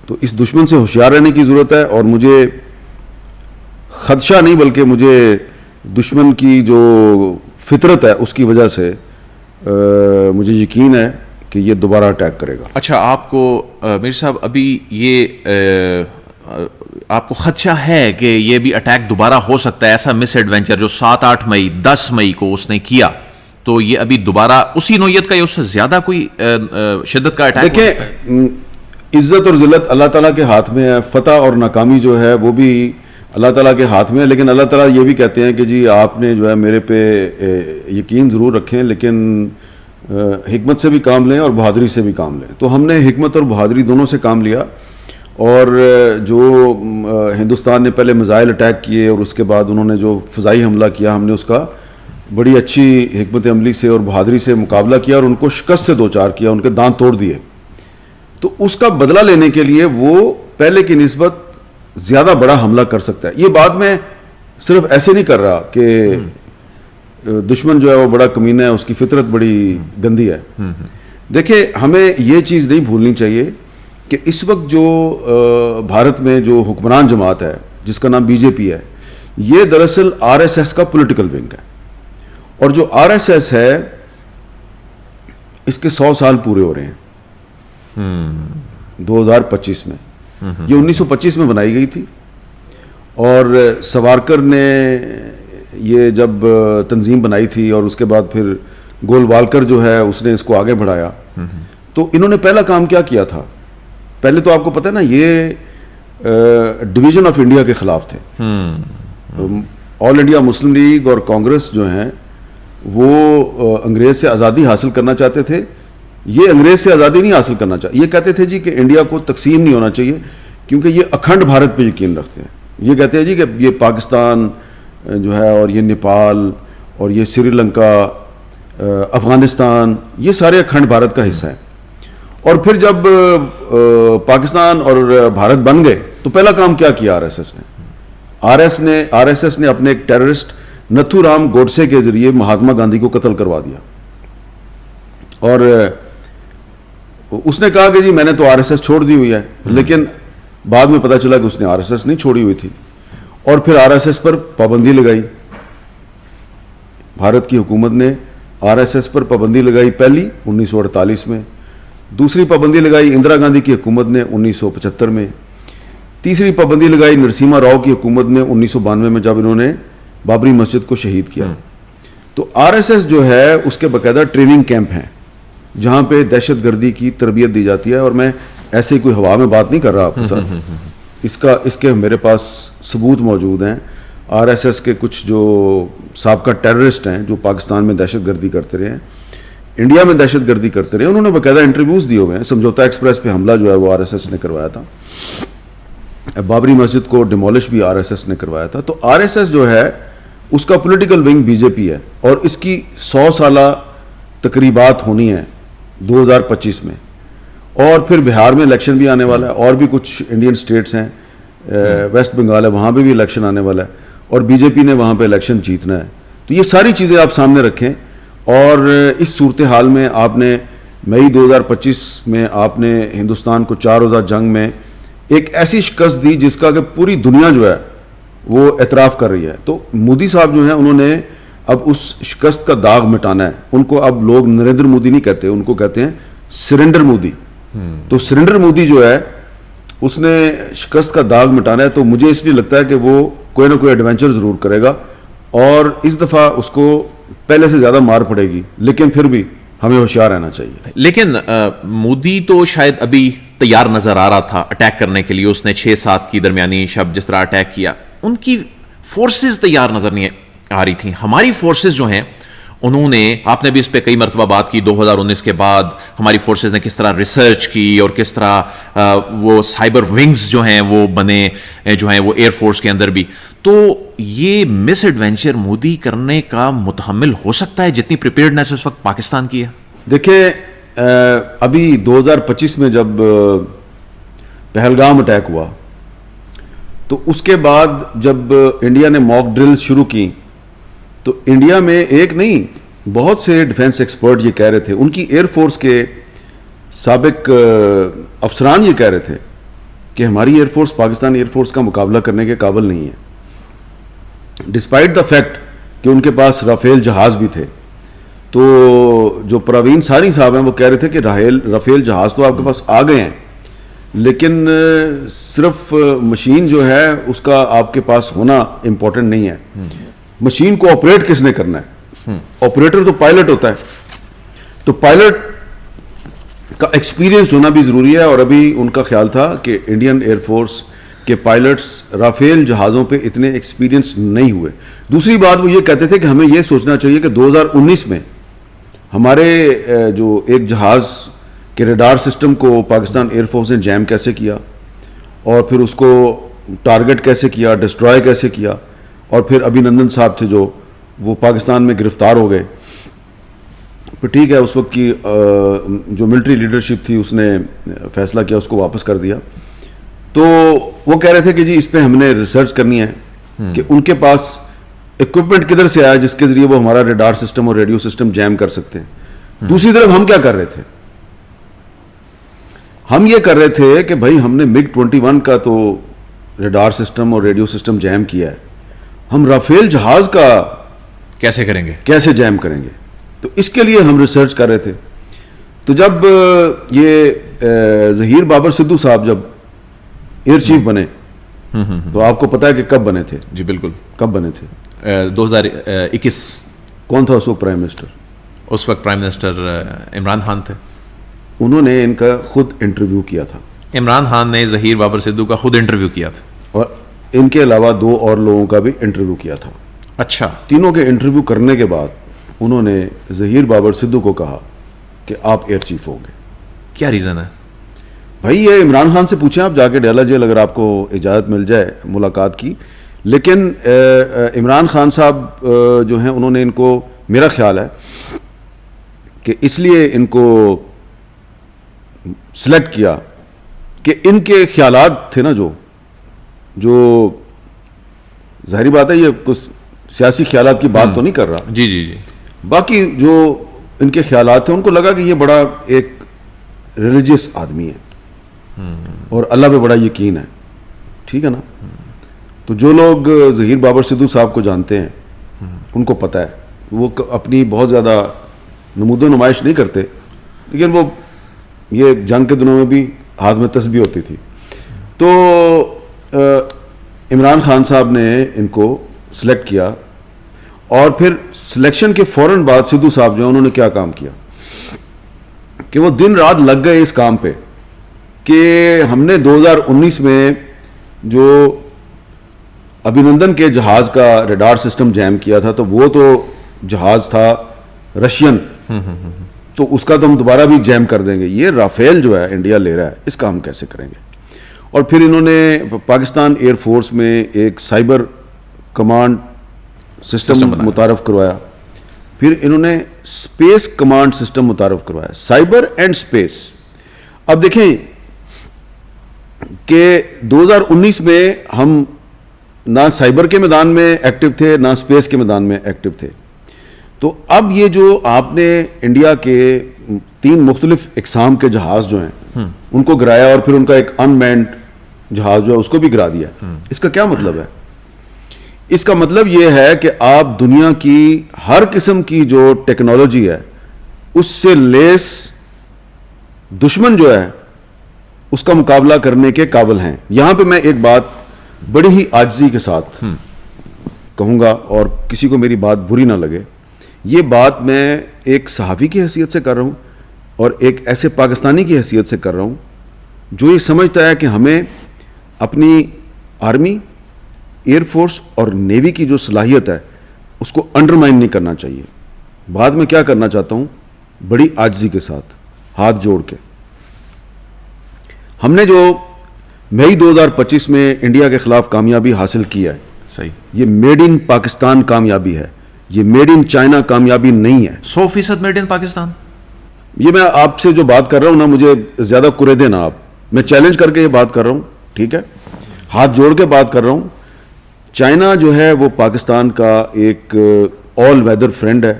تو اس دشمن سے ہوشیار رہنے کی ضرورت ہے, اور مجھے خدشہ نہیں بلکہ مجھے دشمن کی جو فطرت ہے اس کی وجہ سے مجھے یقین ہے کہ یہ دوبارہ اٹیک کرے گا. اچھا, آپ کو میر صاحب ابھی یہ آپ کو خدشہ ہے کہ یہ بھی اٹیک دوبارہ ہو سکتا ہے, ایسا مس ایڈوینچر جو 7-8 مئی 10 مئی کو اس نے کیا, تو یہ ابھی دوبارہ اسی نوعیت کا یا اس سے زیادہ کوئی شدت کا اٹیک؟ دیکھیں, عزت اور ذلت اللہ تعالیٰ کے ہاتھ میں ہے, فتح اور ناکامی جو ہے وہ بھی اللہ تعالیٰ کے ہاتھ میں ہے, لیکن اللہ تعالیٰ یہ بھی کہتے ہیں کہ جی آپ نے جو ہے میرے پہ یقین ضرور رکھیں لیکن حکمت سے بھی کام لیں اور بہادری سے بھی کام لیں. تو ہم نے حکمت اور بہادری دونوں سے کام لیا, اور جو ہندوستان نے پہلے میزائل اٹیک کیے اور اس کے بعد انہوں نے جو فضائی حملہ کیا, ہم نے اس کا بڑی اچھی حکمت عملی سے اور بہادری سے مقابلہ کیا اور ان کو شکست سے دوچار کیا, ان کے دانت توڑ دیے. تو اس کا بدلہ لینے کے لیے وہ پہلے کی نسبت زیادہ بڑا حملہ کر سکتا ہے. یہ بات میں صرف ایسے نہیں کر رہا کہ دشمن جو ہے وہ بڑا کمینہ ہے, اس کی فطرت بڑی گندی ہے. دیکھیں, ہمیں یہ چیز نہیں بھولنی چاہیے کہ اس وقت جو بھارت میں جو حکمران جماعت ہے جس کا نام بی جے پی ہے, یہ دراصل آر ایس ایس کا پولیٹیکل ونگ ہے, اور جو آر ایس ایس ہے اس کے 100 سال پورے ہو رہے ہیں 2025 میں. یہ 1925 میں بنائی گئی تھی, اور ساورکر نے یہ جب تنظیم بنائی تھی اور اس کے بعد پھر گولوالکر جو ہے اس نے اس کو آگے بڑھایا. تو انہوں نے پہلا کام کیا تھا, پہلے تو آپ کو پتہ ہے نا یہ ڈویژن آف انڈیا کے خلاف تھے. آل انڈیا مسلم لیگ اور کانگریس جو ہیں وہ انگریز سے آزادی حاصل کرنا چاہتے تھے. یہ انگریز سے آزادی نہیں حاصل کرنا چاہتے, یہ کہتے تھے جی کہ انڈیا کو تقسیم نہیں ہونا چاہیے کیونکہ یہ اکھنڈ بھارت پہ یقین رکھتے ہیں. یہ کہتے ہیں جی کہ یہ پاکستان جو ہے اور یہ نیپال اور یہ سری لنکا, افغانستان, یہ سارے اکھنڈ بھارت کا حصہ ہیں. اور پھر جب پاکستان اور بھارت بن گئے تو پہلا کام کیا آر ایس ایس نے؟ آر ایس ایس نے اپنے ایک ٹیررسٹ نتھو رام گوڈسے کے ذریعے مہاتما گاندھی کو قتل کروا دیا, اور اس نے کہا کہ جی میں نے تو آر ایس ایس چھوڑ دی ہوئی ہے, لیکن بعد میں پتہ چلا کہ اس نے آر ایس ایس نہیں چھوڑی ہوئی تھی, اور پھر آر ایس ایس پر پابندی لگائی. بھارت کی حکومت نے آر ایس ایس پر پابندی لگائی, پہلی 1948 میں, دوسری پابندی لگائی اندرا گاندھی کی حکومت نے 1975 میں, تیسری پابندی لگائی نرسیما راؤ کی حکومت نے 1992 میں جب انہوں نے بابری مسجد کو شہید کیا. تو آر ایس ایس جو ہے اس کے باقاعدہ ٹریننگ کیمپ ہیں جہاں پہ دہشت گردی کی تربیت دی جاتی ہے, اور میں ایسے کوئی ہوا میں بات نہیں کر رہا آپ کے ساتھ, اس کے میرے پاس ثبوت موجود ہیں. آر ایس ایس کے کچھ جو سابقہ ٹیررسٹ ہیں جو پاکستان میں دہشت گردی کرتے رہے ہیں, انڈیا میں دہشت گردی کرتے رہے, انہوں نے باقاعدہ انٹرویوز دیے ہوئے ہیں. سمجھوتا ایکسپریس پہ حملہ جو ہے وہ آر ایس ایس نے کروایا تھا, بابری مسجد کو ڈیمولش بھی آر ایس ایس نے کروایا تھا. تو آر ایس ایس جو ہے اس کا پولیٹیکل ونگ بی جے پی ہے, اور اس کی 100 سالہ تقریبات ہونی ہیں 2025 میں, اور پھر بہار میں الیکشن بھی آنے والا ہے, اور بھی کچھ انڈین سٹیٹس ہیں, ویسٹ بنگال ہے وہاں پہ بھی الیکشن آنے والا ہے, اور بی جے پی نے وہاں پہ الیکشن جیتنا ہے. تو یہ ساری چیزیں آپ سامنے رکھیں, اور اس صورتحال میں آپ نے مئی 2025 میں آپ نے ہندوستان کو 4 روزہ جنگ میں ایک ایسی شکست دی جس کا کہ پوری دنیا جو ہے وہ اعتراف کر رہی ہے. تو مودی صاحب جو ہیں انہوں نے اب اس شکست کا داغ مٹانا ہے. ان کو اب لوگ نریندر مودی نہیں کہتے, ان کو کہتے ہیں سرنڈر مودی. تو سرنڈر مودی جو ہے اس نے شکست کا داغ مٹانا ہے. تو مجھے اس لیے لگتا ہے کہ وہ کوئی نہ کوئی ایڈونچر ضرور کرے گا, اور اس دفعہ اس کو پہلے سے زیادہ مار پڑے گی, لیکن پھر بھی ہمیں ہوشیار رہنا چاہیے. لیکن مودی تو شاید ابھی تیار نظر آ رہا تھا اٹیک کرنے کے لیے. اس نے 6-7 کی درمیانی شب جس طرح اٹیک کیا, ان کی فورسز تیار نظر نہیں آ رہی تھیں. ہماری فورسز جو ہیں انہوں نے, آپ نے بھی اس پہ کئی مرتبہ بات کی, 2019 کے بعد ہماری فورسز نے کس طرح ریسرچ کی اور کس طرح وہ سائبر ونگز جو ہیں وہ بنے جو ہیں وہ ایئر فورس کے اندر بھی. تو یہ مس ایڈوینچر مودی کرنے کا متحمل ہو سکتا ہے جتنی پریپیئرڈنیس اس وقت پاکستان کی ہے؟ دیکھیں, ابھی 2025 میں جب پہلگام اٹیک ہوا تو اس کے بعد جب انڈیا نے موک ڈرل شروع کی تو انڈیا میں ایک نہیں بہت سے ڈیفنس ایکسپرٹ یہ کہہ رہے تھے, ان کی ایئر فورس کے سابق افسران یہ کہہ رہے تھے کہ ہماری air force Pakistan air force کا مقابلہ کرنے کے قابل نہیں ہے، ڈسپائٹ دا فیکٹ کہ ان کے پاس رافیل جہاز بھی تھے. تو جو پروین ساری صاحب ہیں وہ کہہ رہے تھے کہ رافیل جہاز تو آپ کے پاس آ گئے ہیں، لیکن صرف مشین جو ہے اس کا آپ کے پاس ہونا امپورٹنٹ نہیں ہے. مشین کو آپریٹ کس نے کرنا ہے؟ آپریٹر تو پائلٹ ہوتا ہے. تو پائلٹ کا ایکسپیرینس ہونا بھی ضروری ہے، اور ابھی ان کا خیال تھا کہ انڈین ایئر فورس کے پائلٹس رافیل جہازوں پہ اتنے ایکسپیرینس نہیں ہوئے. دوسری بات وہ یہ کہتے تھے کہ ہمیں یہ سوچنا چاہیے کہ 2019 میں ہمارے جو ایک جہاز کے ریڈار سسٹم کو پاکستان ایئر فورس نے جیم کیسے کیا، اور پھر اس کو ٹارگٹ کیسے کیا، ڈسٹرائے کیسے کیا، اور پھر ابھینندن صاحب تھے جو وہ پاکستان میں گرفتار ہو گئے. پھر ٹھیک ہے، اس وقت کی جو ملٹری لیڈرشپ تھی اس نے فیصلہ کیا اس کو واپس کر دیا. تو وہ کہہ رہے تھے کہ جی اس پہ ہم نے ریسرچ کرنی ہے کہ ان کے پاس اکوپمنٹ کدھر سے آیا جس کے ذریعے وہ ہمارا ریڈار سسٹم اور ریڈیو سسٹم جیم کر سکتے ہیں. دوسری طرف ہم کیا کر رہے تھے؟ ہم یہ کر رہے تھے کہ بھائی ہم نے MiG-21 کا تو ریڈار سسٹم اور ریڈیو سسٹم جیم کیا ہے، ہم رافیل جہاز کا کیسے کریں گے، کیسے جیم کریں گے؟ تو اس کے لیے ہم ریسرچ کر رہے تھے. تو جب یہ ظہیر بابر سدھو صاحب جب ایئر چیف بنے تو آپ کو پتا ہے کہ کب بنے تھے؟ جی بالکل. کب بنے تھے؟ 2021. کون تھا اس وقت پرائم منسٹر؟ اس وقت پرائم منسٹر عمران خان تھے. انہوں نے ان کا خود انٹرویو کیا تھا. عمران خان نے ظہیر بابر سدھو کا خود انٹرویو کیا تھا، اور ان کے علاوہ 2 اور لوگوں کا بھی انٹرویو کیا تھا. اچھا. تینوں کے انٹرویو کرنے کے بعد انہوں نے ظہیر بابر سدھو کو کہا کہ آپ ایئر چیف ہوں گے. کیا ریزن ہے؟ بھائی یہ عمران خان سے پوچھیں آپ جا کے ڈیلا جیل اگر آپ کو اجازت مل جائے ملاقات کی. لیکن عمران خان صاحب جو ہیں انہوں نے ان کو، میرا خیال ہے کہ اس لیے ان کو سلیکٹ کیا کہ ان کے خیالات تھے نا جو ظاہری بات ہے یہ کچھ سیاسی خیالات کی بات تو نہیں کر رہا. جی جی جی. باقی جو ان کے خیالات تھے ان کو لگا کہ یہ بڑا ایک ریلیجیس آدمی ہے اور اللہ پہ بڑا یقین ہے. ٹھیک ہے نا؟ تو جو لوگ ظہیر بابر سدھو صاحب کو جانتے ہیں ان کو پتہ ہے وہ اپنی بہت زیادہ نمود و نمائش نہیں کرتے، لیکن وہ یہ جنگ کے دنوں میں بھی ہاتھ میں تسبیح ہوتی تھی. تو عمران خان صاحب نے ان کو سلیکٹ کیا، اور پھر سلیکشن کے فوراً بعد سدھو صاحب جو ہیں انہوں نے کیا کام کیا کہ وہ دن رات لگ گئے اس کام پہ کہ ہم نے 2019 میں جو ابھینندن کے جہاز کا ریڈار سسٹم جیم کیا تھا تو وہ تو جہاز تھا رشین، تو اس کا تو ہم دوبارہ بھی جیم کر دیں گے. یہ رافیل جو ہے انڈیا لے رہا ہے اس کا ہم کیسے کریں گے؟ اور پھر انہوں نے پاکستان ایئر فورس میں ایک سائبر کمانڈ سسٹم متعارف کروایا، پھر انہوں نے اسپیس کمانڈ سسٹم متعارف کروایا، سائبر اینڈ اسپیس. اب دیکھیں کہ 2019 میں ہم نہ سائبر کے میدان میں ایکٹیو تھے نہ اسپیس کے میدان میں ایکٹیو تھے. تو اب یہ جو آپ نے انڈیا کے 3 مختلف اقسام کے جہاز جو ہیں ان کو گرایا اور پھر ان کا ایک ان مینڈ جہاز جو ہے اس کو بھی گرا دیا، اس کا کیا مطلب ہے؟ اس کا مطلب یہ ہے کہ آپ دنیا کی ہر قسم کی جو ٹیکنالوجی ہے اس سے لیس دشمن جو ہے اس کا مقابلہ کرنے کے قابل ہیں. یہاں پہ میں ایک بات بڑی ہی عاجزی کے ساتھ کہوں گا اور کسی کو میری بات بری نہ لگے، یہ بات میں ایک صحافی کی حیثیت سے کر رہا ہوں اور ایک ایسے پاکستانی کی حیثیت سے کر رہا ہوں جو یہ سمجھتا ہے کہ ہمیں اپنی آرمی، ایئر فورس اور نیوی کی جو صلاحیت ہے اس کو انڈرمائن نہیں کرنا چاہیے. بعد میں کیا کرنا چاہتا ہوں بڑی عاجزی کے ساتھ ہاتھ جوڑ کے، ہم نے جو مئی 2025 میں انڈیا کے خلاف کامیابی حاصل کی ہے، صحیح، یہ میڈ ان پاکستان کامیابی ہے، یہ میڈ ان چائنا کامیابی نہیں ہے. 100% میڈ ان پاکستان. یہ میں آپ سے جو بات کر رہا ہوں نا، مجھے زیادہ کرے دینا آپ، میں چیلنج کر کے یہ بات کر رہا ہوں، ٹھیک ہے، ہاتھ جوڑ کے بات کر رہا ہوں. چائنا جو ہے وہ پاکستان کا ایک آل ویدر فرینڈ ہے.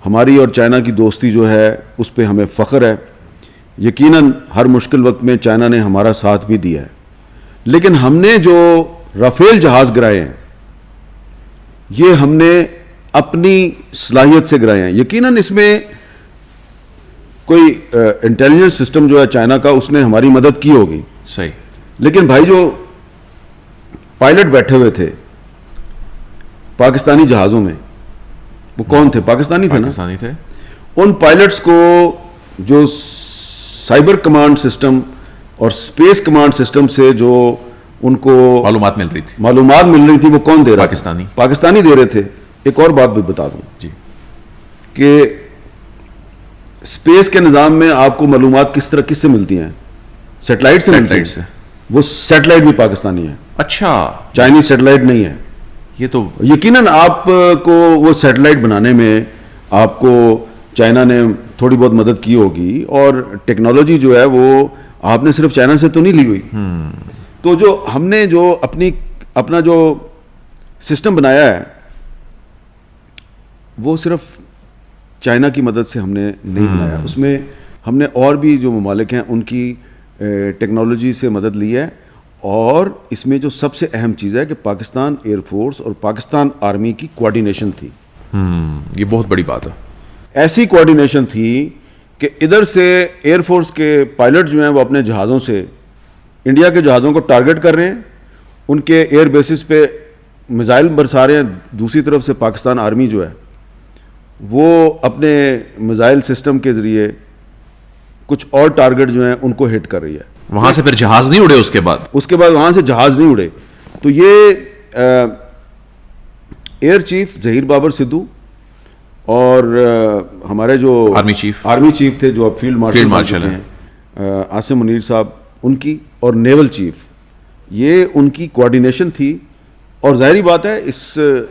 ہماری اور چائنا کی دوستی جو ہے اس پہ ہمیں فخر ہے. یقیناً ہر مشکل وقت میں چائنا نے ہمارا ساتھ بھی دیا ہے. لیکن ہم نے جو رافیل جہاز گرائے ہیں یہ ہم نے اپنی صلاحیت سے گرائے ہیں. یقیناً اس میں کوئی انٹیلیجنس سسٹم جو ہے چائنا کا اس نے ہماری مدد کی ہوگی, صحیح, لیکن بھائی جو پائلٹ بیٹھے ہوئے تھے پاکستانی جہازوں میں وہ کون تھے؟ پاکستانی تھے نا. پاکستانی تھے. ان پائلٹس کو جو سائبر کمانڈ سسٹم اور اسپیس کمانڈ سسٹم سے جو ان کو معلومات مل رہی تھی, معلومات مل رہی تھی وہ کون دے رہا تھا؟ پاکستانی دے رہے تھے. ایک اور بات بھی بتا دوں جی, کہ اسپیس کے نظام میں آپ کو معلومات کس سے ملتی ہیں؟ سیٹلائٹ سے ملتی ہیں. وہ سیٹلائٹ بھی پاکستانی ہے. اچھا, چائنیز سیٹلائٹ نہیں ہے. یہ تو یقیناً آپ کو وہ سیٹلائٹ بنانے میں آپ کو چائنا نے تھوڑی بہت مدد کی ہوگی, اور ٹیکنالوجی جو ہے وہ آپ نے صرف چائنا سے تو نہیں لی ہوئی. تو جو ہم نے جو اپنا جو سسٹم بنایا ہے وہ صرف چائنا کی مدد سے ہم نے نہیں بنایا, اس میں ہم نے اور بھی جو ممالک ہیں ان کی ٹیکنالوجی سے مدد لی ہے. اور اس میں جو سب سے اہم چیز ہے کہ پاکستان ایئر فورس اور پاکستان آرمی کی کوآرڈینیشن تھی. یہ بہت بڑی بات ہے. ایسی کوآرڈینیشن تھی کہ ادھر سے ایئر فورس کے پائلٹ جو ہیں وہ اپنے جہازوں سے انڈیا کے جہازوں کو ٹارگٹ کر رہے ہیں, ان کے ایئر بیسز پہ میزائل برسا رہے ہیں. دوسری طرف سے پاکستان آرمی جو ہے وہ اپنے میزائل سسٹم کے ذریعے کچھ اور ٹارگٹ جو ہیں ان کو ہٹ کر رہی ہے. وہاں سے پھر جہاز نہیں اڑے, اس کے بعد وہاں سے جہاز نہیں اڑے. تو یہ ایئر چیف ظہیر بابر سدھو اور ہمارے جو آرمی چیف تھے جو اب فیلڈ مارشل ہیں عاصم منیر صاحب, ان کی اور نیول چیف, یہ ان کی کوآرڈینیشن تھی. اور ظاہری بات ہے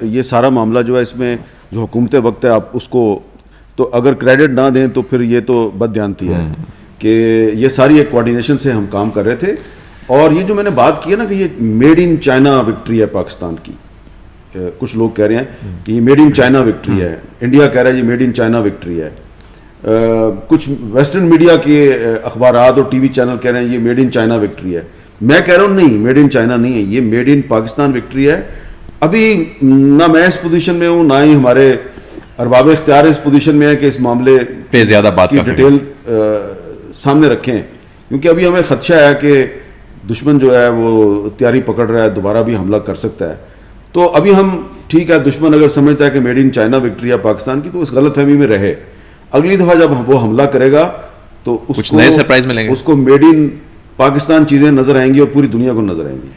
یہ سارا معاملہ جو ہے اس میں جو حکومت وقت ہے آپ اس کو تو اگر کریڈٹ نہ دیں تو پھر یہ تو بددیانتی ہے کہ یہ ساری ایک کوآرڈینیشن سے ہم کام کر رہے تھے. اور یہ جو میں نے بات کی ہے نا کہ یہ میڈ ان چائنا وکٹری ہے پاکستان کی, کچھ لوگ کہہ رہے ہیں کہ یہ میڈ ان چائنا وکٹری ہے, انڈیا کہہ رہا ہے یہ میڈ ان چائنا وکٹری ہے, کچھ ویسٹرن میڈیا کے اخبارات اور ٹی وی چینل کہہ رہے ہیں یہ میڈ ان چائنا وکٹری ہے. میں کہہ رہا ہوں نہیں, میڈ ان چائنا نہیں ہے, یہ میڈ ان پاکستان وکٹری ہے. ابھی نہ میں اس پوزیشن میں ہوں نہ ہی ہمارے ارباب اختیار اس پوزیشن میں ہے کہ اس معاملے پہ زیادہ بات کی ڈیٹیل سامنے رکھیں, کیونکہ ابھی ہمیں خدشہ ہے کہ دشمن جو ہے وہ تیاری پکڑ رہا ہے, دوبارہ بھی حملہ کر سکتا ہے. تو ابھی ہم ٹھیک ہے, دشمن اگر سمجھتا ہے کہ میڈ ان چائنا وکٹری ہے پاکستان کی تو اس غلط فہمی میں رہے. اگلی دفعہ جب وہ حملہ کرے گا تو کچھ نئے سرپرائز ملیں گے, اس کو میڈ ان پاکستان چیزیں نظر آئیں گی اور پوری دنیا کو نظر آئیں گی.